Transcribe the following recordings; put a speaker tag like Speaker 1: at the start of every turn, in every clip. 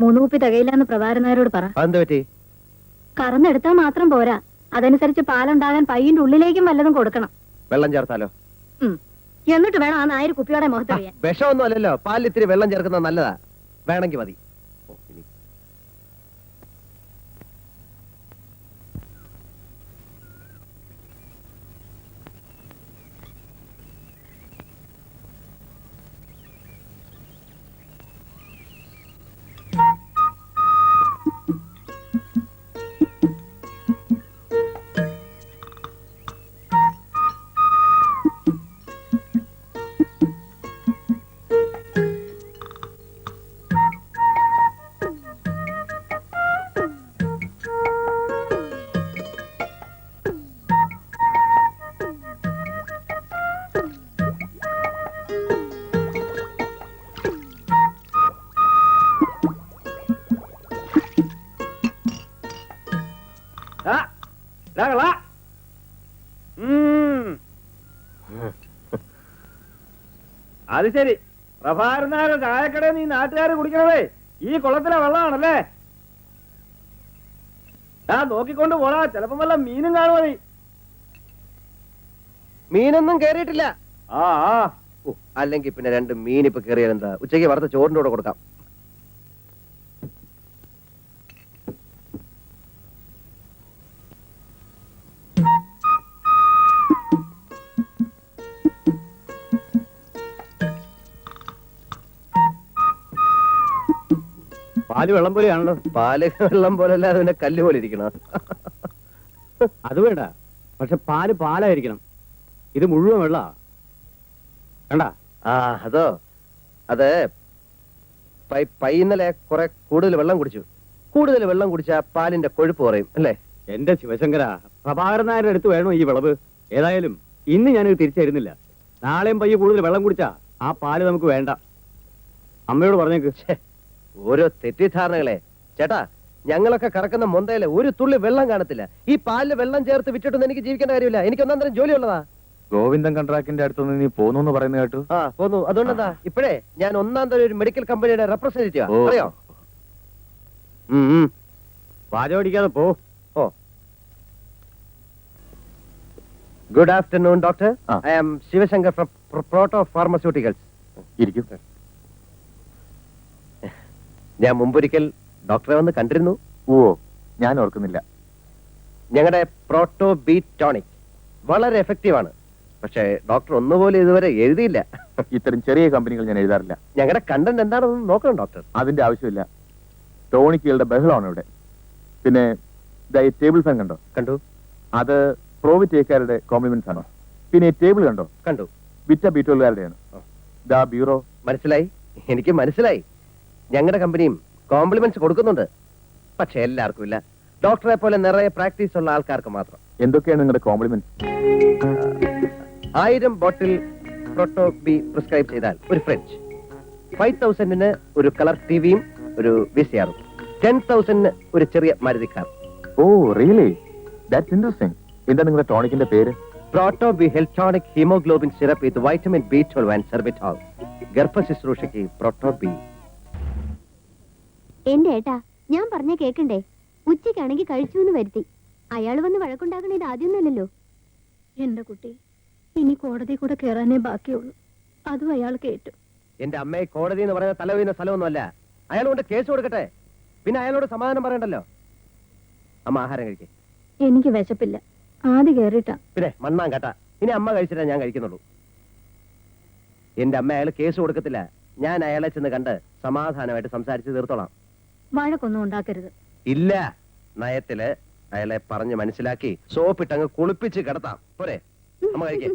Speaker 1: 3 കുപ്പി തികയില്ലെന്ന് പ്രഭാരനായരോട് പറ.
Speaker 2: അതെന്ത് പറ്റി?
Speaker 1: കറന്നെടുത്താൽ മാത്രം പോരാ, അതനുസരിച്ച് പാലുണ്ടാകാൻ പയ്യന്റെ ഉള്ളിലേക്കും വല്ലതും കൊടുക്കണം.
Speaker 2: വെള്ളം ചേർത്താലോ?
Speaker 1: എന്നിട്ട് വേണം ആ നായർ കുപ്പിയോടെ മുഖത്തറിയാൻ.
Speaker 2: വിഷമൊന്നും അല്ലല്ലോ, പാലിൽ ഇത്തിരി വെള്ളം ചേർക്കുന്നത് നല്ലതാ. വേണമെങ്കിൽ മതി.
Speaker 3: അത് ശരി, പ്രഭാരനായ ചായക്കടയിൽ നീ നാട്ടുകാര് കുടിക്കണതേ ഈ കുളത്തിലെ വെള്ളമാണല്ലേ? നോക്കിക്കൊണ്ട് പോടാ, ചിലപ്പോ വല്ല മീനും കാണുമോ നീ?
Speaker 2: മീനൊന്നും കേറിയിട്ടില്ല. അല്ലെങ്കിൽ പിന്നെ 2 മീൻ ഇപ്പൊ കേറിയാൽ എന്താ? ഉച്ചയ്ക്ക് വറുത്ത ചോറിന്റെ കൂടെ കൊടുക്കാം.
Speaker 3: പാല് വെള്ളം പോലെയാണല്ലോ.
Speaker 2: പാല് വെള്ളം പോലെ അല്ലാതെ പിന്നെ കല്ല് പോലെ ഇരിക്കണം.
Speaker 3: അത് വേണ്ട, പക്ഷെ പാല് പാലായിരിക്കണം. ഇത് മുഴുവൻ വെള്ള വേണ്ട.
Speaker 2: അതോ, അത് ഇന്നലെ കുറെ കൂടുതൽ വെള്ളം കുടിച്ചു. കൂടുതൽ വെള്ളം കുടിച്ചാ പാലിന്റെ കൊഴുപ്പ് കുറയും അല്ലേ?
Speaker 3: എന്റെ ശിവശങ്കര, പ്രഭാകരനായരുടെ അടുത്ത് വേണോ ഈ വിളവ്? ഏതായാലും ഇന്ന് ഞാനിത് തിരിച്ചു തരുന്നില്ല. നാളെയും പയ്യെ കൂടുതൽ വെള്ളം കുടിച്ചാ ആ പാല് നമുക്ക് വേണ്ട. അമ്മയോട് പറഞ്ഞേക്ക്.
Speaker 2: ഓരോ തെറ്റിദ്ധാരണകളെ ചേട്ടാ. ഞങ്ങളൊക്കെ കറക്കുന്ന മൊന്തയില് ഒരു തുള്ളി വെള്ളം കാണത്തില്ല. ഈ പാലില് വെള്ളം ചേർത്ത് വിറ്റിട്ടൊന്നും എനിക്ക് ജീവിക്കേണ്ട കാര്യമില്ല. എനിക്ക് ഒന്നാം തരം ജോലി ഉള്ളതാ.
Speaker 4: ഗോവിന്ദൻ കൺട്രാക്ടിന്റെ അടുത്തൊന്ന് നീ പോന്നു പറയുന്ന കേട്ടു.
Speaker 2: പോന്നു. അതുകൊണ്ടെന്താ ഇപ്പോഴേ ഞാൻ ഒന്നാം തരം ഒരു മെഡിക്കൽ കമ്പനിയുടെ റെപ്രസെന്റേറ്റീവാ. അറിയോ?
Speaker 3: വാചോടിക്കാതെ പോ.
Speaker 2: Good afternoon doctor. I am Shivashankar from Proto pharmaceuticals.
Speaker 4: ഇരിക്കും.
Speaker 2: ഞാൻ മുമ്പൊരിക്കൽ ഡോക്ടറെ വന്ന് കണ്ടിരുന്നു.
Speaker 4: ഞാൻ ഓർക്കുന്നില്ല.
Speaker 2: ഞങ്ങളുടെ പ്രോട്ടോ ബീറ്റ് ടോണിക് വളരെ എഫക്റ്റീവ് ആണ്. പക്ഷേ ഡോക്ടർ ഒന്നുപോലെ ഇതുവരെ എഴുതിയില്ല.
Speaker 4: ഇത്തരം ചെറിയ കമ്പനികൾ ഞാൻ എഴുതാറില്ല.
Speaker 2: ഞങ്ങളുടെ കണ്ടന്റ് എന്താണെന്ന് നോക്കണം ഡോക്ടർ.
Speaker 4: അതിന്റെ ആവശ്യമില്ല. ടോണിക്കുകളുടെ ബഹളമാണ് ഇവിടെ. പിന്നെ ടേബിൾ ഫാൻ കണ്ടോ?
Speaker 2: കണ്ടു.
Speaker 4: അത് പ്രോവിറ്റേക്കാരുടെ കോംപ്ലിമെന്റ്സ് ആണോ? പിന്നെ ടേബിൾ കണ്ടോ?
Speaker 2: കണ്ടു.
Speaker 4: ബിറ്റ ബീറ്റോളുകാരുടെയാണ്. ദാ ബ്യൂറോ.
Speaker 2: മനസ്സിലായി, എനിക്ക് മനസ്സിലായി. ഞങ്ങളുടെ കമ്പനിയും കോംപ്ലിമെന്റ്സ് കൊടുക്കുന്നുണ്ട്. പക്ഷെ എല്ലാവർക്കും ഇല്ല. ഡോക്ടറെ പോലെ നിറയെ പ്രാക്ടീസ് ഉള്ള ആൾക്കാർക്ക് മാത്രം.
Speaker 4: എന്തൊക്കെയാണ് നിങ്ങളുടെ compliments?
Speaker 2: 1000 bottle Proto B prescribe ചെയ്താൽ ഒരു ഫ്രിഡ്ജ്, 5000 ഒരു കളർ ടിവിയും ഒരു വിസിആറും, 10,000 ഒരു ചെറിയ Maruti car.
Speaker 4: Oh really? That's interesting. എന്താ നിങ്ങളുടെ ടോണിക്കിന്റെ പേര്?
Speaker 2: Proto B health tonic haemoglobin syrup with vitamin B12 and sorbitol. ഗർഭ ശുശ്രൂഷയ്ക്ക് പ്രോട്ടോ ബി.
Speaker 1: എന്റെ ഏട്ടാ, ഞാൻ പറഞ്ഞ കേക്കണ്ടേ? ഉച്ചയ്ക്കാണെങ്കിൽ കഴിച്ചു എന്ന് വരുത്തി. അയാൾ വന്ന് വഴക്കുണ്ടാക്കണ ഇത് ആദ്യമൊന്നുമല്ലല്ലോ. എന്റെ കുട്ടി, ഇനി കോടതി കൂടെ കയറാനേ ബാക്കിയുള്ളൂ. അതും അയാൾ കേട്ടു.
Speaker 2: എന്റെ അമ്മയെ കോടതി എന്ന് പറയുന്ന തല വീഴുന്ന സ്ഥലമൊന്നുമല്ല. അയാൾ കൊണ്ട് കേസ് കൊടുക്കട്ടെ, പിന്നെ അയാളോട് സമാധാനം പറയണ്ടല്ലോ. അമ്മ ആഹാരം കഴിക്കേ.
Speaker 1: എനിക്ക് വിശപ്പില്ല. ആദ്യം കേറിട്ടാ.
Speaker 2: പിന്നെ മണ്ണാൻ കേട്ടാ. ഇനി അമ്മ കഴിച്ചിട്ടാ ഞാൻ കഴിക്കുന്നുള്ളൂ. എന്റെ അമ്മ അയാൾ കേസ് കൊടുക്കത്തില്ല. ഞാൻ അയാളെ ചെന്ന് കണ്ട് സമാധാനമായിട്ട് സംസാരിച്ച് തീർത്തോളാം.
Speaker 1: വഴക്കൊന്നും ഉണ്ടാക്കരുത്.
Speaker 2: ഇല്ല, നയത്തില് അയാളെ പറഞ്ഞ് മനസ്സിലാക്കി സോപ്പിട്ടങ്ങ് കുളിപ്പിച്ച് കിടത്താം. പോരെ? അമ്മ കഴിക്കേ.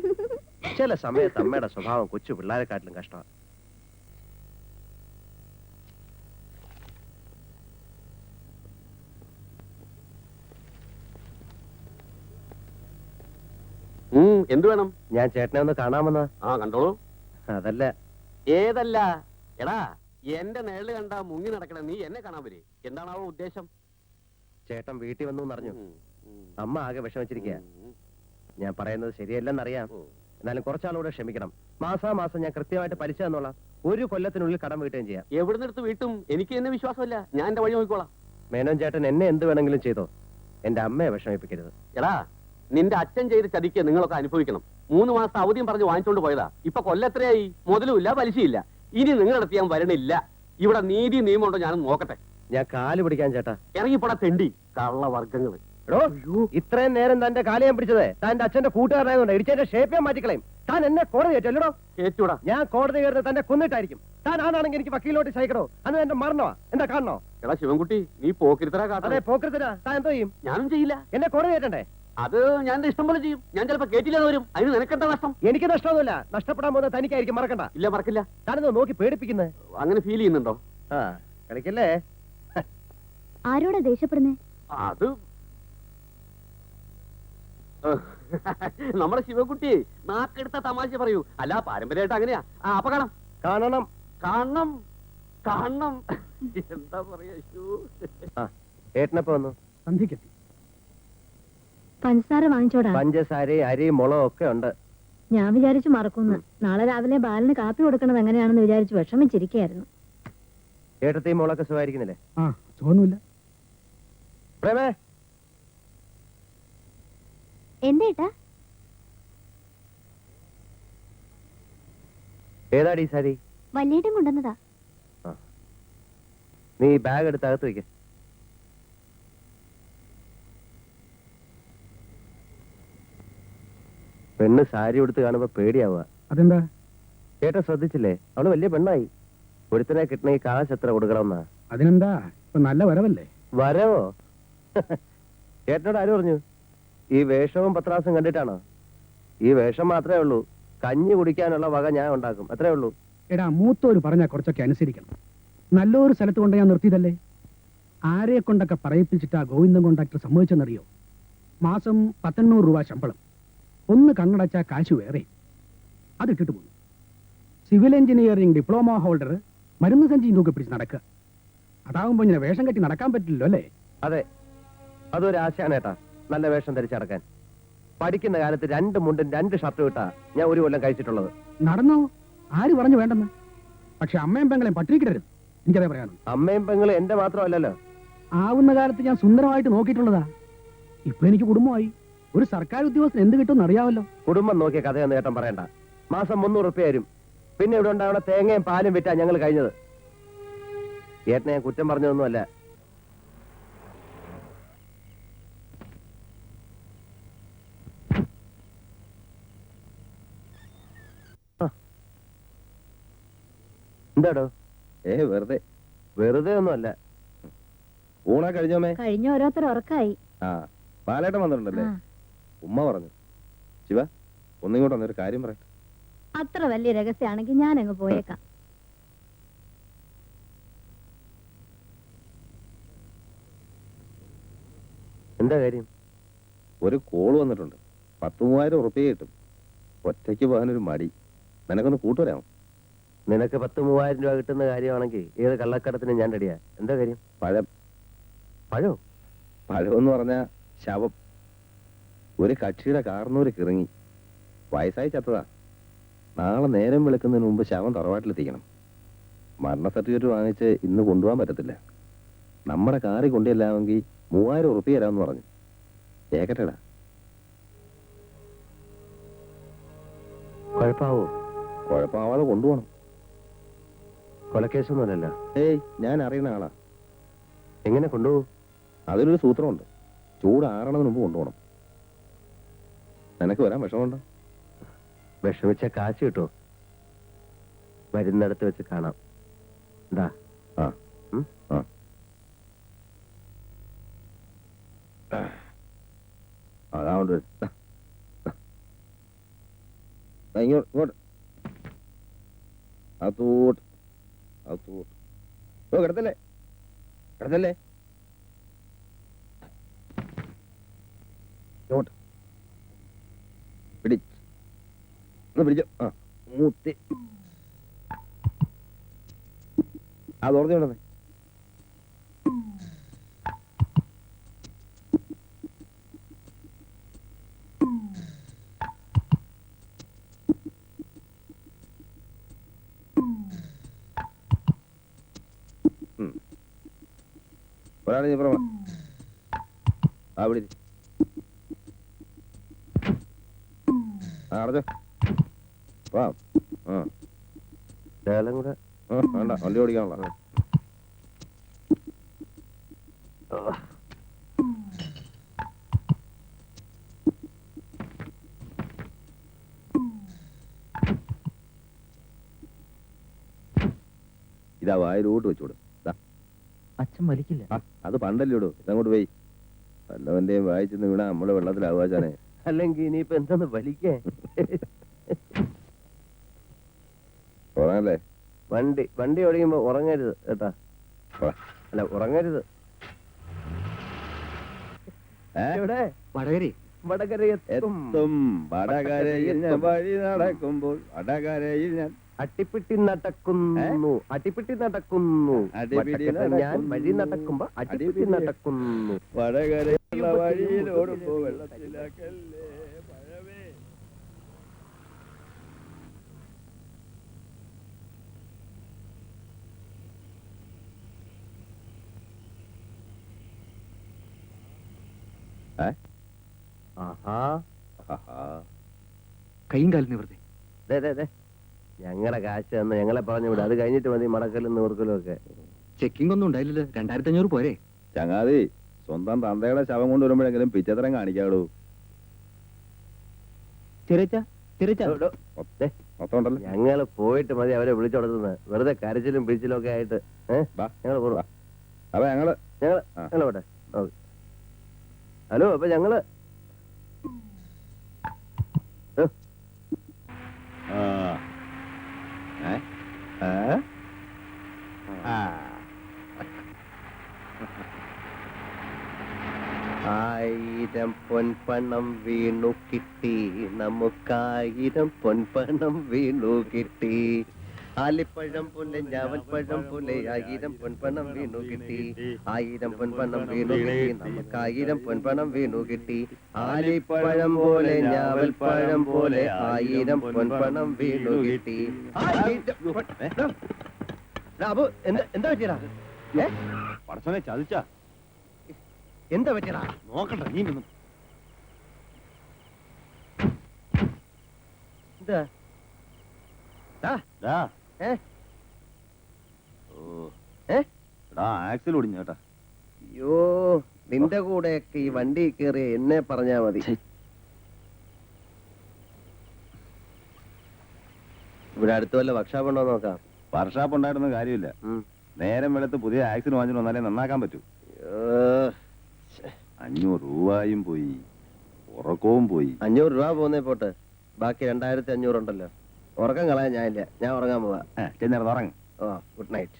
Speaker 2: ചില സമയത്ത് അമ്മയുടെ സ്വഭാവം കൊച്ചു പിള്ളേരെക്കാട്ടിലും കഷ്ടമാണ്.
Speaker 3: എന്ത് വേണം?
Speaker 2: ഞാൻ ചേട്ടനെ ഒന്ന് കാണാമെന്നാ.
Speaker 3: കണ്ടോളൂ.
Speaker 2: അതല്ല.
Speaker 3: ഏതല്ല? എടാ, എന്റെ നേരിൽ കണ്ട മുങ്ങി നടക്കണ നീ എന്നെ കാണാൻ വരെ. എന്താണാവോ ഉദ്ദേശം?
Speaker 2: ചേട്ടൻ വീട്ടിൽ വന്നു എന്നറിഞ്ഞു. അമ്മ ആകെ വിഷമിച്ചിരിക്കുക. ഞാൻ പറയുന്നത് ശരിയല്ലെന്നറിയാം. എന്നാലും കുറച്ചാളൂടെ ക്ഷമിക്കണം. മാസാമാസം ഞാൻ കൃത്യമായിട്ട് പലിശ തന്നോളാം. ഒരു കൊല്ലത്തിനുള്ളിൽ കടം വീട്ടുകയും ചെയ്യാം.
Speaker 3: എവിടുന്ന് എടുത്ത് വീട്ടും? എനിക്ക് എന്നെ വിശ്വാസമില്ല. ഞാൻ എന്റെ വഴി നോക്കിക്കോളാം.
Speaker 2: മേനോൻ ചേട്ടൻ എന്നെ എന്ത് വേണമെങ്കിലും ചെയ്തോ, എന്റെ അമ്മയെ വിഷമിപ്പിക്കരുത്.
Speaker 3: എടാ, നിന്റെ അച്ഛൻ ചെയ്ത് ചതിക്ക് നിങ്ങളൊക്കെ അനുഭവിക്കണം. 3 മാസത്തെ അവധിയും പറഞ്ഞ് വാങ്ങിച്ചോണ്ട് പോയതാ. ഇപ്പൊ കൊല്ലത്രയായി, മുതലുമില്ല പലിശയില്ല. ഇനി നിങ്ങളടുത്ത് ഞാൻ വരണില്ല. ഇവിടെ നീതി നിയമമുണ്ടോ ഞാനും നോക്കട്ടെ.
Speaker 2: ഞാൻ കാല് പിടിക്കാൻ ചേട്ടാ.
Speaker 3: ഇറങ്ങിപ്പോടാ തെണ്ടി കള്ളവർഗ്ഗങ്ങള്.
Speaker 2: എടോ, ഇത്രയും നേരം തന്റെ കാല് ഞാൻ പിടിച്ചത് തന്റെ അച്ഛന്റെ കൂട്ടുകാരനായതുകൊണ്ട് ഇടിച്ചതിന്റെ ഷേപ്പ് ഞാൻ മാറ്റിക്കളയും. താൻ എന്നെ കോടതി കയറ്റല്ലോ.
Speaker 3: കേറ്റൂടാ.
Speaker 2: ഞാൻ കോടതി കയറുന്നത് തന്നെ കൊന്നിട്ടായിരിക്കും. താൻ ആണാണെങ്കിൽ എനിക്ക് വക്കീലോട്ട് സഹിക്കണോ? അന്ന് എന്റെ മരണോ? എന്താ കാണണോ?
Speaker 3: എടാ ശിവൻകുട്ടി, നീ പോക്കിരിത്തരാ
Speaker 2: അതെ,
Speaker 3: കാട്ടെ.
Speaker 2: പോക്കരുത്തരാ. താൻ എന്തോ ചെയ്യും?
Speaker 3: ഞാനും ചെയ്യില്ല.
Speaker 2: എന്നെ കോടതി കയറ്റണ്ടേ?
Speaker 3: അത് ഞാൻ എന്റെ ഇഷ്ടം പോലെ ചെയ്യും. ഞാൻ ചിലപ്പോ കേട്ടില്ലെന്ന് വരും. അതിന് നിനക്കെന്താ നഷ്ടം?
Speaker 2: എനിക്ക് നഷ്ടമൊന്നുമില്ല. നഷ്ടപ്പെടാൻ പോകുന്നത് തനിക്കായിരിക്കും, മറക്കണ്ട.
Speaker 3: ഇല്ല, മറക്കില്ല.
Speaker 2: താനെന്തോ നോക്കി പേടിപ്പിക്കുന്നത്?
Speaker 3: അങ്ങനെ ഫീൽ ചെയ്യുന്നുണ്ടോ?
Speaker 2: ആ, കളിക്കല്ലേ.
Speaker 1: ആരോടാ ദേഷ്യപ്പെടുന്നേ?
Speaker 3: അത് നമ്മുടെ ശിവൻകുട്ടി നാക്കെടുത്ത തമാശ പറയൂ. അല്ല, പാരമ്പര്യമായിട്ട് അങ്ങനെയാ. അപ്പൊ കാണാം.
Speaker 2: കാണണം.
Speaker 3: കാണണം കാണണം എന്താ പറയാ.
Speaker 2: ഏട്ടനപ്പോ വന്നു.
Speaker 3: സന്ധിക്കെത്തി.
Speaker 1: പഞ്ചസാര വാങ്ങിച്ചോടാ.
Speaker 2: പഞ്ചസാരയും അരിയും മുളകും ഒക്കെ ഉണ്ട്.
Speaker 1: ഞാൻ വിചാരിച്ചു മറക്കുന്നു. നാളെ രാവിലെ ബാലിന് കാപ്പി കൊടുക്കണത് എങ്ങനെയാണെന്ന് വിചാരിച്ചു വിഷമിച്ചിരിക്കായിരുന്നു.
Speaker 2: ഏട്ടത്തെയും മുളകൊക്കെ സുഖമായിരിക്കുന്നില്ലേ?
Speaker 3: തോന്നൂല്ല.
Speaker 2: പ്രേമേ,
Speaker 1: എന്തേട്ടാ?
Speaker 2: ഏതാടി ഈ സാരി?
Speaker 1: വല്യേട്ടൻ കൊണ്ടുവന്നതാ.
Speaker 2: നീ ബാഗ് എടുത്ത് അകത്ത് വയ്ക്ക. പെണ്ണ് സാരി എടുത്ത് കാണുമ്പോ പേടിയാവുക.
Speaker 3: അതെന്താ?
Speaker 2: ചേട്ടൻ ശ്രദ്ധിച്ചില്ലേ? അവള് വലിയ പെണ്ണായി. ഒരുത്തനെ കിട്ടണമെങ്കിൽ കാശ് എത്ര കൊടുക്കണമെന്നാ?
Speaker 3: അതിനെന്താ, ഇപ്പൊ നല്ല വരവല്ലേ?
Speaker 2: വരവോ? ചേട്ടനോട് ആര് പറഞ്ഞു? ഈ വേഷവും പത്രാസും കണ്ടിട്ടാണോ? ഈ വേഷം മാത്രമേ ഉള്ളൂ. കഞ്ഞി കുടിക്കാനുള്ള വക ഞാൻ ഉണ്ടാക്കും, അത്രേ ഉള്ളൂ.
Speaker 5: എടാ, മൂത്തോര് പറഞ്ഞാൽ കുറച്ചൊക്കെ അനുസരിക്കണം. നല്ലൊരു സ്ഥലത്ത് കൊണ്ട് ഞാൻ നിർത്തിയതല്ലേ. ആരെ കൊണ്ടൊക്കെ പറയിപ്പിച്ചിട്ടാ ഗോവിന്ദൻ കോൺട്രാക്ടർ സമ്മതിച്ചെന്നറിയോ? മാസം 1800 രൂപ ശമ്പളം. ഒന്ന് കണ്ണടച്ചാ കാശ് വേറെ. അതിട്ടിട്ട് പോകുന്നു. സിവിൽ എഞ്ചിനീയറിംഗ് ഡിപ്ലോമ ഹോൾഡർ മരുന്ന് സഞ്ചിയും തൂക്കി പിടിച്ച് നടക്കുക. അതാവുമ്പോ ഇങ്ങനെ വേഷം കെട്ടി നടക്കാൻ പറ്റില്ലല്ലോ അല്ലേ?
Speaker 2: അതെ, അതൊരു ആശാനേട്ടാ, നല്ല വേഷം ധരിച്ചടക്കാൻ. പഠിക്കുന്ന കാലത്ത് 2 മുണ്ടും 2 ഷർട്ടും ഇട്ടാ ഞാൻ ഒരു കൊല്ലം കഴിച്ചിട്ടുള്ളത്.
Speaker 5: നടന്നോ? ആര് പറഞ്ഞു വേണ്ടെന്ന്? പക്ഷെ അമ്മയും പെങ്ങളെയും പട്ടിണിക്കിടരുത്. എനിക്കതേ പറയാനുള്ളൂ.
Speaker 2: അമ്മയും പെങ്ങളും എന്റെ മാത്രമല്ലല്ലോ.
Speaker 5: ആവുന്ന കാലത്ത് ഞാൻ സുന്ദരമായിട്ട് നോക്കിയിട്ടുള്ളതാ. ഇപ്പൊ എനിക്ക് കുടുംബമായി. ഒരു സർക്കാർ ഉദ്യോഗസ്ഥന് എന്ത് കിട്ടുമെന്ന് അറിയാമല്ലോ.
Speaker 2: കുടുംബം നോക്കിയ കഥയൊന്നും ഏട്ടൻ പറയണ്ട. മാസം 300 റുപ്യ തരും. പിന്നെ ഇവിടെ ഉണ്ടാവണ തേങ്ങയും പാലും വിറ്റാ ഞങ്ങൾ കഴിഞ്ഞത്. ഏട്ടനെ ഞാൻ കുറ്റം പറഞ്ഞതൊന്നുമല്ല. എന്താടോ?
Speaker 4: വെറുതെ
Speaker 2: വെറുതെ ഒന്നുമല്ല.
Speaker 4: ഊണാ കഴിഞ്ഞോമേ?
Speaker 1: കഴിഞ്ഞ ഓരോരുത്തർ ഉറക്കായി.
Speaker 4: ബാലേട്ടൻ വന്നിട്ടുണ്ടല്ലേ? ഉമ്മ പറഞ്ഞു. ശിവ, ഒന്നിങ്ങോട്ട് വന്നൊരു കാര്യം പറയട്ടെ.
Speaker 1: അത്ര വലിയ രഹസ്യമാണെങ്കിൽ ഞാൻ അങ്ങ് പോയേക്കാം.
Speaker 2: എന്താ കാര്യം?
Speaker 4: ഒരു കോള് വന്നിട്ടുണ്ട്. 10,000 റുപ്യ കിട്ടും. ഒറ്റയ്ക്ക് പോകാനൊരു മടി. നിനക്കൊന്ന് കൂട്ടുവരാമോ?
Speaker 2: നിനക്ക് 10,000 രൂപ കിട്ടുന്ന കാര്യമാണെങ്കിൽ ഏത് കള്ളക്കടത്തിന് ഞാൻ റെഡിയാ. എന്താ കാര്യം?
Speaker 4: പഴം.
Speaker 2: പഴോ?
Speaker 4: പഴമെന്ന് പറഞ്ഞാ ശവം. ഒരു കക്ഷിയുടെ കാർന്നൂര് കിറങ്ങി. വയസ്സായി ചത്തതാ. നാളെ നേരം വെളുക്കുന്നതിന് മുമ്പ് ശവം തറവാട്ടിലെത്തിക്കണം. മരണ സർട്ടിഫിക്കറ്റ് വാങ്ങിച്ച് ഇന്ന് കൊണ്ടുപോകാൻ പറ്റത്തില്ല. നമ്മുടെ കാറിൽ കൊണ്ടുചെല്ലാമെങ്കിൽ 3,000 റുപ്യ തരാമെന്ന് പറഞ്ഞു. കേക്കട്ടെടാ.
Speaker 2: കുഴപ്പാവോ?
Speaker 4: കുഴപ്പമാവാതെ കൊണ്ടുപോകണം.
Speaker 2: കൊലക്കേസൊന്നുമല്ലല്ലോ.
Speaker 4: ഞാൻ അറിയുന്ന ആളാ.
Speaker 2: എങ്ങനെ കൊണ്ടുപോകും?
Speaker 4: അതിലൊരു സൂത്രമുണ്ട്. ചൂടാറണതിന് മുമ്പ് കൊണ്ടുപോകണം. നിനക്ക് വരാൻ വിഷമമുണ്ടോ?
Speaker 2: വിഷമിച്ച കാശ് കിട്ടുമോ? വരുന്നിടത്ത് വെച്ച് കാണാം. എന്താ?
Speaker 4: അതാണ്ട് ഇങ്ങോട്ട് അതോട്ട് അതോട്ട്. കിടത്തല്ലേ കിടത്തല്ലേ. ഇങ്ങോട്ട് പിടിച്ച് ഒന്ന് പിടിച്ചോ. മൂത്തി അത് ഓർമ്മയുണ്ടെന്നേ. ഒരാൾ നീ പുറമെ ആ വിളി ആ അടച്ചോ വാ ആ
Speaker 2: ശകലം കൂടെ
Speaker 4: വേണ്ട വണ്ടി ഓടിക്കാനുള്ള ഇതാ വായിലോട്ട് വെച്ചോട്
Speaker 3: അച്ഛൻ വലിക്കില്ല.
Speaker 4: അത് പണ്ടല്ലേ ഇടൂ ഇതങ്ങോട്ട് പോയി വല്ലവന്റെയും വായിച്ചെന്ന് വീണാ നമ്മള് വെള്ളത്തിലാവാച്ചാനെ
Speaker 2: അല്ലെങ്കിൽ ഇനിയിപ്പോ എന്തെന്ന് വലിക്കേ
Speaker 4: ഉറങ്ങല്ലേ
Speaker 2: വണ്ടി ഓടിക്കുമ്പോ ഉറങ്ങരുത് കേട്ടാ. അല്ല ഉറങ്ങരുത്. ഇവിടെ
Speaker 3: വടകരി
Speaker 2: വടകരയെത്തും
Speaker 4: എത്തും വടകരയിൽ ഞാൻ വഴി നടക്കുമ്പോൾ വടകരയിൽ ഞാൻ
Speaker 2: അട്ടിപ്പിട്ടി നടക്കുന്നു അട്ടിപ്പിട്ടി നടക്കുന്നു
Speaker 4: അടിപിടി
Speaker 2: ഞാൻ വഴി നടക്കുമ്പോ അട്ടിപ്പിട്ടി നടക്കുന്നു.
Speaker 4: വടകരയുള്ള വഴിയിലോടുമ്പോ വെള്ളത്തിലാക്കല്ലേ പഴവേ.
Speaker 2: ആഹാ
Speaker 3: കൈയും കാലിന് വെറുതെ
Speaker 2: ഞങ്ങളെ കാശ് തന്ന് ഞങ്ങളെ പറഞ്ഞു വിടും. അത് കഴിഞ്ഞിട്ട് മതി മടക്കലും നൂർക്കലും ഒക്കെ.
Speaker 3: ചെക്കിംഗ് ഒന്നും ഉണ്ടായില്ലല്ലോ. 2500 പോരെ?
Speaker 4: ചങ്ങാതി സ്വന്തം തന്തയുടെ ശവം കൊണ്ടുവരുമ്പോഴെങ്കിലും പിച്ചത്തരം കാണിക്കാടൂ. മൊത്തമുണ്ടല്ലോ.
Speaker 2: ഞങ്ങള് പോയിട്ട് മതി അവരെ വിളിച്ചുടത്തുന്നത്. വെറുതെ കരച്ചിലും പിടിച്ചിലും ഒക്കെ ആയിട്ട് ഞങ്ങള് പോവാ.
Speaker 4: അപ്പൊ ഞങ്ങള്
Speaker 2: പോട്ടെ. ഹലോ അപ്പൊ ഞങ്ങള് ആയിരം പൊൻപണം വീണു കിട്ടി നമുക്കായിരം പൊൻപണം വീണു കിട്ടി. ആലിപ്പഴം പോലെ ഞാവൽപ്പഴം പോലെ ആയിരം പൊൻപണം വീണു കിട്ടി. ആയിരം പൊൻപണം വീണു കിട്ടി നമുക്കായിരം പൊൻപണം വീണു കിട്ടി. ആലിപ്പഴം പോലെ ഞാവൽപ്പഴം പോലെ ആയിരം പൊൻപണം വീണു കിട്ടി. അപ്പൊ എന്താ പറ്റിയടാ?
Speaker 4: പടച്ചോനെ ചതിച്ചാ
Speaker 2: എന്താ പറ്റിയടാ?
Speaker 4: നോക്കണ്ട നീ നിന്നും
Speaker 2: എന്താ
Speaker 4: ആക്സിൽ ഒടിഞ്ഞ കേട്ടാ.
Speaker 2: അയ്യോ നിന്റെ കൂടെയൊക്കെ ഈ വണ്ടി കയറിയ എന്നെ പറഞ്ഞാ മതി. ഇവിടെ അടുത്ത് വല്ല വർക്ക്ഷോപ്പ് ഉണ്ടോ നോക്കാം.
Speaker 4: വർക്ക്ഷോപ്പ് ഉണ്ടായിരുന്ന കാര്യമില്ല. നേരം വെളുത്ത് പുതിയ ആക്സിൽ വാങ്ങിച്ചു വന്നാലേ നന്നാക്കാൻ പറ്റൂ. 500 രൂപയും പോയി, ഉറക്കവും പോയി.
Speaker 2: 500 രൂപ പോകുന്നേ പോട്ട്, ബാക്കി 2500 ഉണ്ടല്ലോ. ഉറക്കം കളയാൻ ഞാനില്ല, ഞാൻ ഉറങ്ങാൻ പോവാ.
Speaker 4: ചെന്നേരം ഉറങ്ങ്.
Speaker 2: ഓ ഗുഡ് നൈറ്റ്.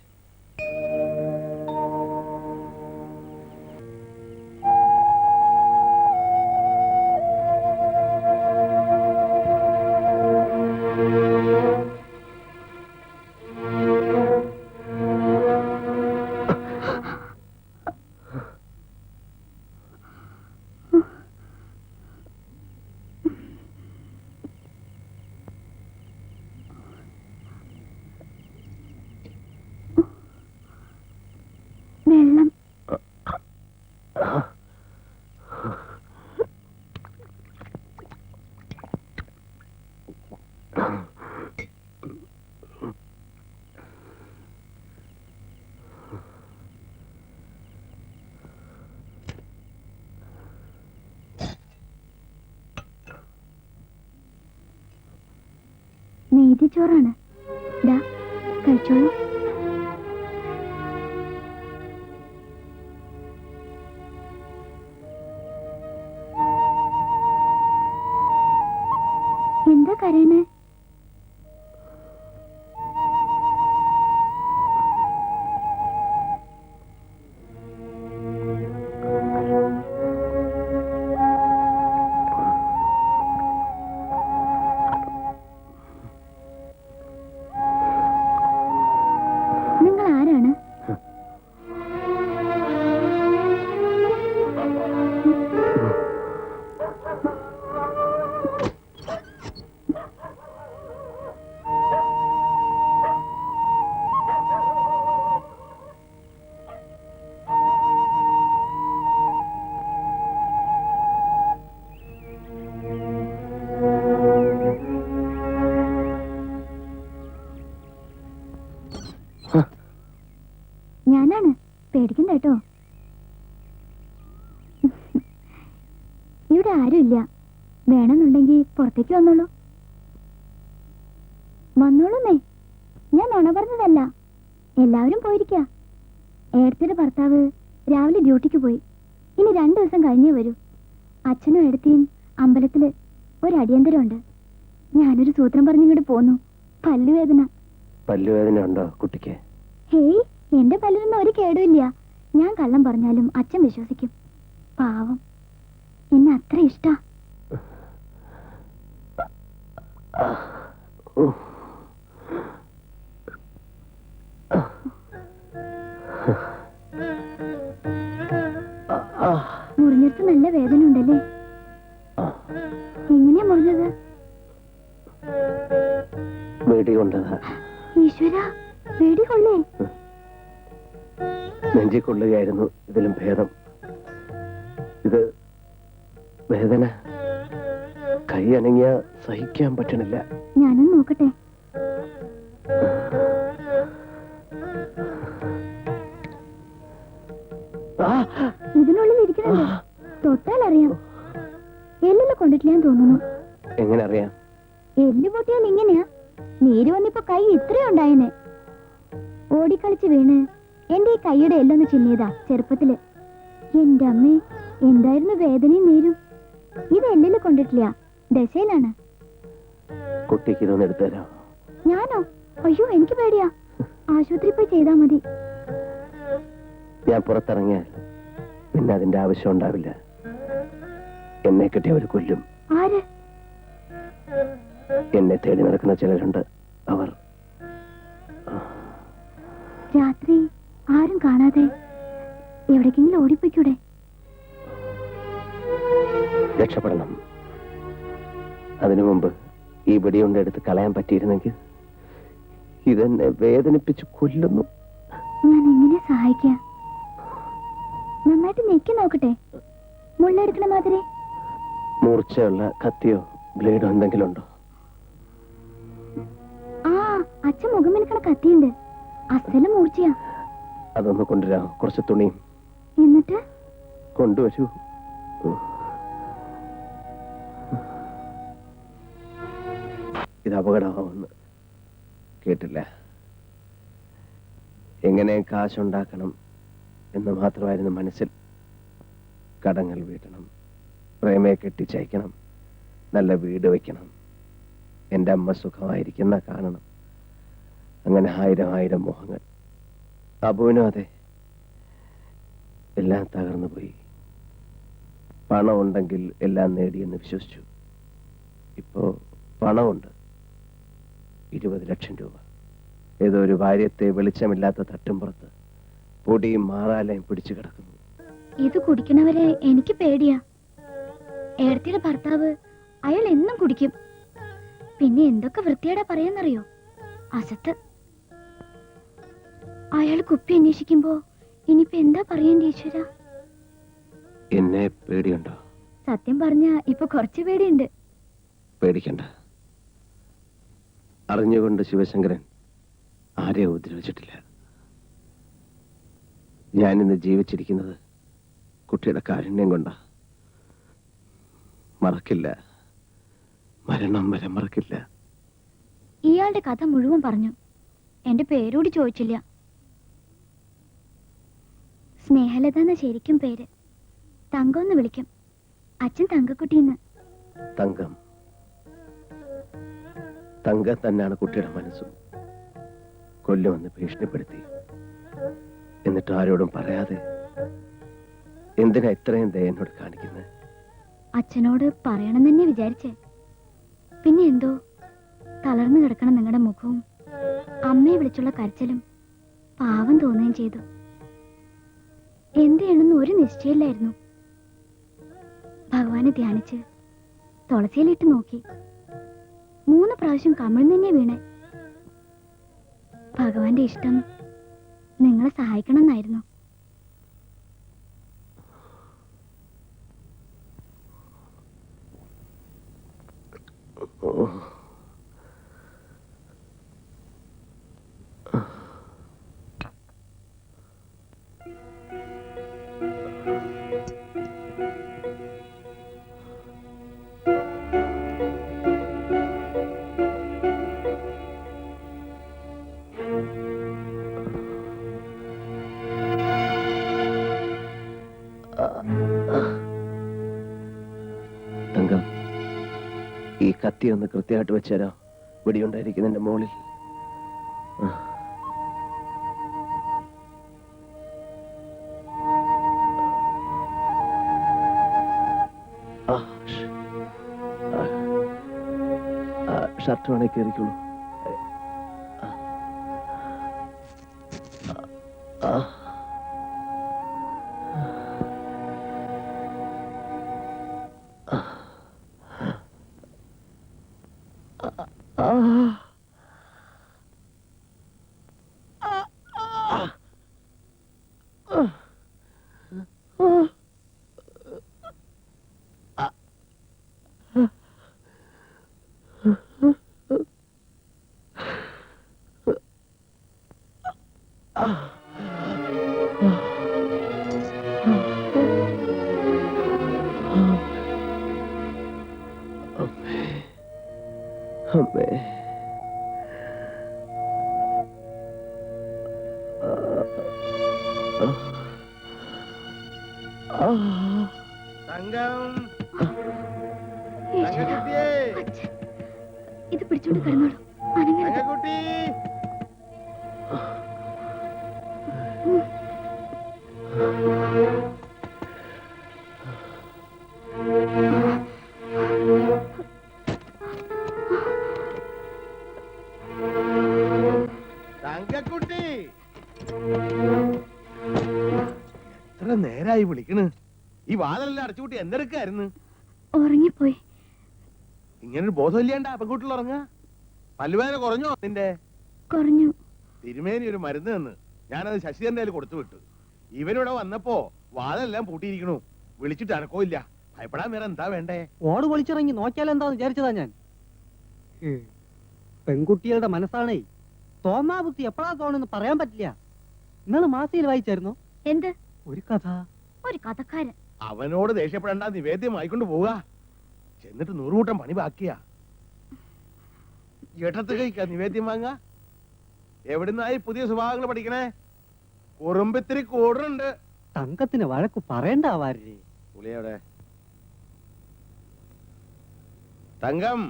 Speaker 1: വെള്ളം നെയ്തിച്ചോറാണ്. ദാ കഴിച്ചോളൂ. എന്താ കരയണേ? നിങ്ങൾ ആരാണ്? ഇവിടെ ആരുമില്ല. വേണമെന്നുണ്ടെങ്കിൽ പുറത്തേക്ക് വന്നോളൂ. വന്നോളൂന്നേ, ഞാൻ നുണ പറഞ്ഞതല്ല. എല്ലാവരും പോയിരിക്ക. ഏടത്തിയുടെ ഭർത്താവ് രാവിലെ ഡ്യൂട്ടിക്ക് പോയി. ഇനി 2 ദിവസം കഴിഞ്ഞേ വരൂ. അച്ഛനും ഏടത്തിയും അമ്പലത്തില് ഒരടിയന്തരമുണ്ട്. ഞാനൊരു സൂത്രം പറഞ്ഞിങ്ങോട്ട് പോന്നു. പല്ലുവേദന.
Speaker 2: പല്ലുവേദന ഉണ്ടോ കുട്ടിക്ക്?
Speaker 1: ഹേയ്, എന്റെ പല്ലിനൊന്നും ഒരു കേടുമില്ല. ഞാൻ കള്ളം പറഞ്ഞാലും അച്ഛൻ വിശ്വസിക്കും. പാവം, എന്നെ അത്ര ഇഷ്ടാ. മുറിഞ്ഞിടത്ത് നല്ല വേദന ഉണ്ടല്ലേ? എങ്ങനെയാ മുറിഞ്ഞത്?
Speaker 2: വെടി കൊണ്ടതാ.
Speaker 1: ഈശ്വര, വെടി കൊള്ളേ?
Speaker 2: നെഞ്ചി കൊള്ളുകയായിരുന്നു ഇതിലും ഭേദം. ഇത് വേദന കൈ അനങ്ങിയ സഹിക്കാൻ പറ്റണില്ല.
Speaker 1: ഞാനൊന്ന് നോക്കട്ടെ. ഇതിനുള്ളിൽ ഇരിക്കുന്നുണ്ട്. തൊട്ടാൽ അറിയാം. എല്ലില് കൊണ്ടിട്ടില്ലാന്ന് തോന്നുന്നു.
Speaker 2: എങ്ങനെ അറിയാം?
Speaker 1: എല്ല് പൊട്ടിയാൽ ഇങ്ങനെയാ. നീര് വന്നിപ്പോ കൈ ഇത്രയും ഉണ്ടായേനെ. ഓടിക്കളിച്ച് വീണ് എന്റെ ഈ കൈയുടെ എല്ലൊന്ന് ചിന്നിയതാ ചെറുപ്പത്തില്. എന്റെ അമ്മേ, എന്തായിരുന്നു വേദനയും നീരും. ഇത് എല്ലില് കൊണ്ടിട്ടില്ല, ദശയിലാണ്.
Speaker 2: കുട്ടിക്ക് ഇതൊന്ന് എടുത്തുതരാം.
Speaker 1: ഞാനോ? അയ്യോ, എനിക്ക് പേടിയാ. ആശുപത്രി പോയി ചെയ്താ മതി.
Speaker 2: ഞാൻ പുറത്തിറങ്ങിയാൽ പിന്നെ അതിന്റെ ആവശ്യം ഉണ്ടാവില്ല. എന്നെ കിട്ടിയവർ കൊല്ലും.
Speaker 1: ആര്?
Speaker 2: എന്നെ തേടി നടക്കുന്ന ചിലരുണ്ട്. അവർ
Speaker 1: രാത്രി ആരും കാണാതെ എവിടേക്കെങ്കിലും ഓടിപ്പോയിക്കൂടെ?
Speaker 2: രക്ഷപ്പെടണം. അതിനു മുമ്പ് ഈ വെടിയുണ്ട എടുത്ത് കളയാൻ പറ്റിയിരുന്നെങ്കിൽ. ഇതെന്നെ വേദനിപ്പിച്ച് കൊല്ലുന്നു.
Speaker 1: ഞാൻ എങ്ങനെ സഹായിക്കാം? നന്നായിട്ട് നെക്കി നോക്കട്ടെ, മുള്ളെടുക്കണ മാതിരി.
Speaker 2: മൂർച്ചയുള്ള കത്തിയോ ബ്ലേഡോ എന്തെങ്കിലും ഉണ്ടോ?
Speaker 1: ആ, അച്ഛൻ മുഖം മിനുക്കണ കത്തിയുണ്ട്. അസല് മൂർച്ചയാ.
Speaker 2: അതൊന്ന് കൊണ്ടുവരാം. കുറച്ച് തുണിയും
Speaker 1: എന്നിട്ട്
Speaker 2: കൊണ്ടുവരൂ. ഇത് അപകടമാവുമെന്ന് കേട്ടില്ല. എങ്ങനെ കാശുണ്ടാക്കണം എന്ന് മാത്രമായിരുന്നു മനസ്സിൽ. കടങ്ങൾ വീട്ടണം, പ്രേമയെ കെട്ടിച്ചയക്കണം, നല്ല വീട് വയ്ക്കണം, എൻ്റെ അമ്മ സുഖമായിരിക്കുന്ന കാണണം. അങ്ങനെ 1000 മോഹങ്ങൾ. അബുവിനും അതെ. എല്ലാം തകർന്നു പോയി. പണം ഉണ്ടെങ്കിൽ എല്ലാം നേടിയെന്ന് വിശ്വസിച്ചു. ഇപ്പോ പണമുണ്ട്. 20 ലക്ഷം രൂപ. ഏതോ ഒരു ഭാര്യത്തെ വെളിച്ചമില്ലാത്ത തട്ടുംപുറത്ത് പൊടിയും മാറാലയും പിടിച്ചു കിടക്കുന്നു.
Speaker 1: ഇത് കുടിക്കണവരെ എനിക്ക് പേടിയാ. ഏടത്തിയുടെ ഭർത്താവ്, അയാൾ എന്നും കുടിക്കും. പിന്നെ എന്തൊക്കെ വൃത്തിയേടാ പറയാന്നറിയോ? അസത്ത്. അയാൾ കുപ്പി അന്വേഷിക്കുമ്പോ ഇനിയിപ്പോ എന്താ പറയേണ്ടി ഈശ്വര?
Speaker 2: എന്നെ പേടിയുണ്ടോ?
Speaker 1: സത്യം പറഞ്ഞ ഇപ്പൊ കുറച്ച് പേടിയുണ്ട്.
Speaker 2: പേടിക്കണ്ട. അറിഞ്ഞുകൊണ്ട് ശിവശങ്കരൻ ആരെയും ഉപദ്രവിച്ചിട്ടില്ല. ഞാനിന്ന് ജീവിച്ചിരിക്കുന്നത് കുട്ടിയുടെ കാരുണ്യം കൊണ്ടാ. മറക്കില്ല, മരണം വരെ മറക്കില്ല.
Speaker 1: ഇയാളുടെ കഥ മുഴുവൻ പറഞ്ഞു. എന്റെ പേരോട് ചോദിച്ചില്ല. സ്നേഹലത എന്ന ശരിക്കും പേര്. തങ്കമെന്ന് വിളിക്കും. അച്ഛൻ തങ്കക്കുട്ടിന്ന്.
Speaker 2: തങ്കം. തങ്കം തന്നെയാണ് കുട്ടിയുടെ മനസ്സും. കൊല്ലുമെന്ന് ഭീഷണിപ്പെടുത്തി. എന്നിട്ട് ആരോടും പറയാതെ എന്തിനാ ഇത്രയും ദയ എന്നോട് കാണിക്കുന്നത്?
Speaker 1: അച്ഛനോട് പറയണം തന്നെ വിചാരിച്ചേ. പിന്നെ എന്തോ തളർന്നു കിടക്കണം നിങ്ങളുടെ മുഖവും അമ്മയെ വിളിച്ചുള്ള കരച്ചിലും പാവം തോന്നുകയും ചെയ്തു. എന്ത് ചെയ്യണമെന്ന് ഒരു നിശ്ചയമില്ലായിരുന്നു. ഭഗവാനെ ധ്യാനിച്ച് തുളസിയിലിട്ട് നോക്കി. 3 പ്രാവശ്യം കമിഴ്ന്ന് തന്നെ വീണേ. ഭഗവാന്റെ ഇഷ്ടം നിങ്ങളെ സഹായിക്കണം എന്നായിരുന്നു.
Speaker 2: ഈ കത്തി ഒന്ന് കൃത്യമായിട്ട് വെച്ചേരാ. വെടിയുണ്ടായിരിക്കുന്നതിന്റെ മുകളിൽ. ഷർട്ട് വേണേ കയറിക്കുള്ളൂ. അമ്മേ,
Speaker 1: ഇത് പിടിച്ചോണ്ട് കിടന്നോളൂ. അനങ്ങരുത്.
Speaker 2: തങ്കക്കുട്ടി, എത്ര നേരായി വിളിക്കണ്? ഈ വാതിലെല്ലാം അടച്ചുകൂട്ടി എന്തെടുക്കായിരുന്നു?
Speaker 1: ഉറങ്ങിപ്പോയി.
Speaker 2: ഇങ്ങനൊരു ബോധമില്ലാണ്ടാ പെൺകുട്ടികൾ ഉറങ്ങ? പല്ലുവേദന കുറഞ്ഞോ നിന്റെ?
Speaker 1: കുറഞ്ഞു.
Speaker 2: തിരുമേനി ഒരു മരുന്ന് തന്ന് ഞാനത് ശശിധരന്റെ കയ്യിൽ കൊടുത്തു വിട്ടു. ഇവനിവിടെ വന്നപ്പോ വാതെല്ലാം പൂട്ടിയിരിക്കണു. വിളിച്ചിട്ട് അനക്കോ ഇല്ല. ഭയപ്പെടാൻ വേറെ എന്താ വേണ്ടേ?
Speaker 6: ഓട് പൊളിച്ചിറങ്ങി നോക്കിയാലെന്താന്ന് വിചാരിച്ചതാ ഞാൻ. പെൺകുട്ടികളുടെ മനസ്സാണേ. തോമാബുദ്ധി എപ്പോഴാ തോന്നുന്നു പറയാൻ പറ്റില്ല. ഇന്നലെ മാസിയിൽ വായിച്ചായിരുന്നു
Speaker 1: എന്ത്?
Speaker 6: ഒരു കഥ.
Speaker 1: ഒരു കഥക്കാരൻ.
Speaker 2: അവനോട് ദേഷ്യപ്പെടേണ്ട, നിവേദ്യം ആയിക്കൊണ്ട് പോവുക. ചെന്നിട്ട് 100 കൂട്ടം പണി ബാക്കിയാ. ഇടത്ത് കഴിക്ക നിവേദ്യം വാങ്ങ. എവിടുന്നായി പുതിയ സ്വഭാവങ്ങൾ പഠിക്കണേ? കുറുമ്പിത്തിരി കൂടുന്നുണ്ട്.
Speaker 6: തങ്കത്തിന് വഴക്ക് പറയണ്ടാവാരേ.
Speaker 2: പുളിയവിടെ തങ്കം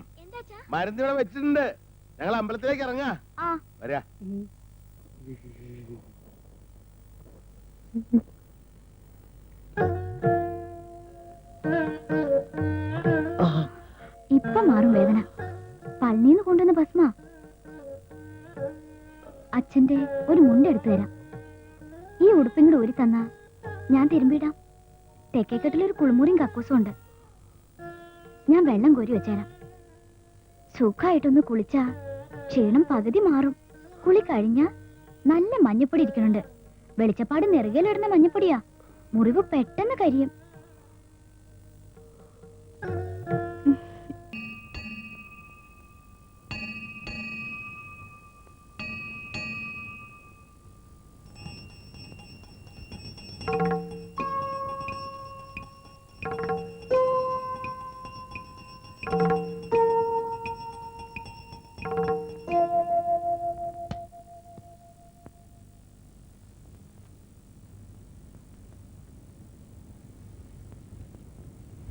Speaker 2: മരുന്നിവിടെ വെച്ചിട്ടുണ്ട്. ഞങ്ങൾ അമ്പലത്തിലേക്ക് ഇറങ്ങാ. വരാ.
Speaker 1: ഇപ്പൊ മാറും വേദന. പള്ളിന്ന് കൊണ്ടുവന്ന ഭസ്മ. അച്ഛന്റെ ഒരു മുണ്ടെടുത്തു തരാം. ഈ ഉടുപ്പും കൂടെ ഊരി തന്നാ ഞാൻ തിരുമ്പിടാം. തെക്കേക്കെട്ടിലൊരു കുളിമുറിയും കക്കൂസും ഉണ്ട്. ഞാൻ വെള്ളം കോരി വെച്ചേരാം. സുഖമായിട്ടൊന്ന് കുളിച്ചാ ക്ഷീണം പകുതി മാറും. കുളി കഴിഞ്ഞാ നല്ല മഞ്ഞപ്പൊടി ഇരിക്കുന്നുണ്ട്. വെളിച്ചപ്പാട് നെറുകയിലിടുന്ന മഞ്ഞപ്പൊടിയാ. മുറിവ് പെട്ടെന്ന് കരിയും.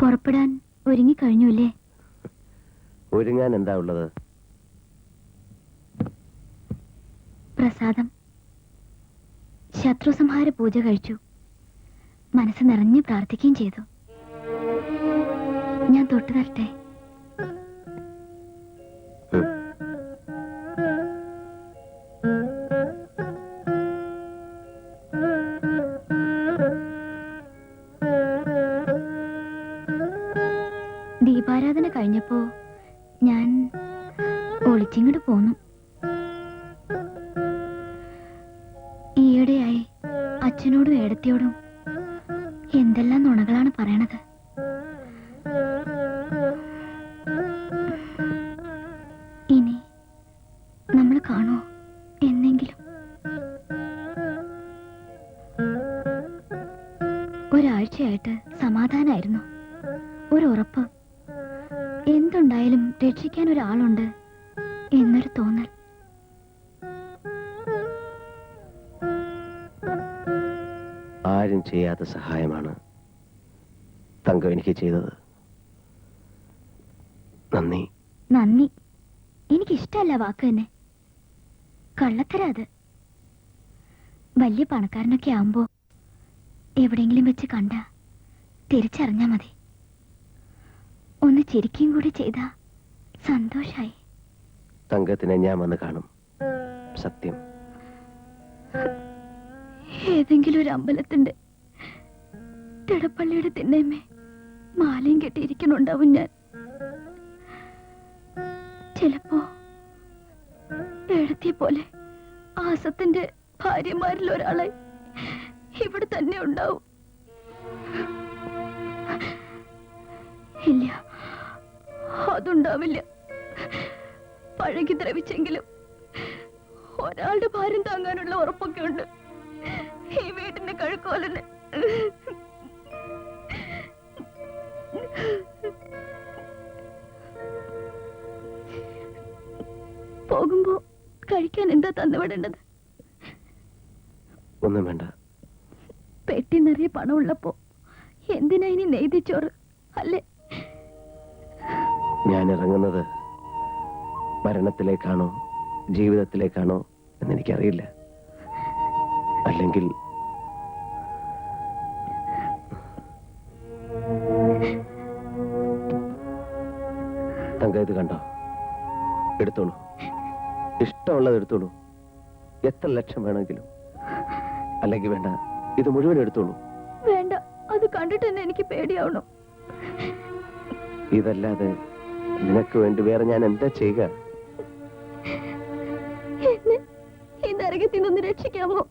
Speaker 1: പുറപ്പെടാൻ ഒരുങ്ങിക്കഴിഞ്ഞു അല്ലേ?
Speaker 2: ഒരുങ്ങാൻ എന്താ ഉള്ളത്?
Speaker 1: പ്രസാദം. ശത്രുസംഹാര പൂജ കഴിച്ചു. മനസ്സ് നിറഞ്ഞ് പ്രാർത്ഥിക്കുകയും ചെയ്തു. ഞാൻ തൊട്ടു തരട്ടെ? ദീപാരാധന കഴിഞ്ഞപ്പോ ഞാൻ ഒളിച്ചിങ്ങോട്ട് പോന്നു. ഈയിടെയായി അച്ഛനോടും ഏടത്തിയോടും എന്തെല്ലാം നുണകളാണ് പറയണത്. ഇനി നമ്മൾ കാണുമോ എന്നെങ്കിലും? ഒരാഴ്ചയായിട്ട് സമാധാനായിരുന്നു. ഒരു ഉറപ്പ്, എന്തുണ്ടായാലും രക്ഷിക്കാൻ ഒരാളുണ്ട് എന്നൊരു തോന്നൽ.
Speaker 2: ആരും ചെയ്യാത്ത സഹായമാണ് തങ്കം എനിക്ക് ചെയ്തത്. നന്ദി.
Speaker 1: നന്ദി എനിക്കിഷ്ടല്ല വാക്ക് തന്നെ. കള്ളത്തരാ അത്. വലിയ പണക്കാരനൊക്കെ ആവുമ്പോ എവിടെയെങ്കിലും വെച്ച് കണ്ട തിരിച്ചറിഞ്ഞാ മതി. ഒന്ന് ചിരിക്കുകയും കൂടി ചെയ്താ സന്തോഷായി.
Speaker 2: തങ്കത്തിനെ ഞാൻ വന്ന് കാണും, സത്യം.
Speaker 1: ഏതെങ്കിലും ഒരു അമ്പലത്തിന്റെ തിടപ്പള്ളിയുടെ തിണ്ണേമേ മാലയും കെട്ടിയിരിക്കണുണ്ടാവും ഞാൻ. ചിലപ്പോ എഴുത്തിയ പോലെ ആസത്തിന്റെ ഭാര്യമാരിൽ ഒരാളായി ഇവിടെ തന്നെ ഉണ്ടാവും. ഇല്ല, അതുണ്ടാവില്ല. പഴകി ദ്രവിച്ചെങ്കിലും ഒരാളുടെ ഭാരം താങ്ങാനുള്ള ഉറപ്പൊക്കെ ഉണ്ട് ഈ വീട്ടിന്റെ കഴുക്കോലിന്. പോകുമ്പോ കഴിക്കാൻ എന്താ തന്നുവിടേണ്ടത്?
Speaker 2: ഒന്നും വേണ്ട.
Speaker 1: പെട്ടി നിറയെ പണം ഉള്ളപ്പോ എന്തിനാ ഇനി നെയ്തിച്ചോറ് അല്ലേ?
Speaker 2: ഞാൻ ഇറങ്ങുന്നത് മരണത്തിലേക്കാണോ ജീവിതത്തിലേക്കാണോ എന്നെനിക്കറിയില്ല. അല്ലെങ്കിൽ തങ്ക ഇത് കണ്ടോ? എടുത്തോളൂ, ഇഷ്ടമുള്ളത് എടുത്തോളൂ. എത്ര ലക്ഷം വേണമെങ്കിലും. അല്ലെങ്കിൽ വേണ്ട, ഇത് മുഴുവൻ എടുത്തോളൂ.
Speaker 1: വേണ്ട, അത് കണ്ടിട്ട് തന്നെ എനിക്ക് പേടിയാവണം.
Speaker 2: ഇതല്ലാതെ നിനക്ക് വേണ്ടി വേറെ ഞാൻ എന്താ ചെയ്യുക?
Speaker 1: എന്നെ ഈ നരകത്തിൽ നിന്ന് രക്ഷിക്കാമോ?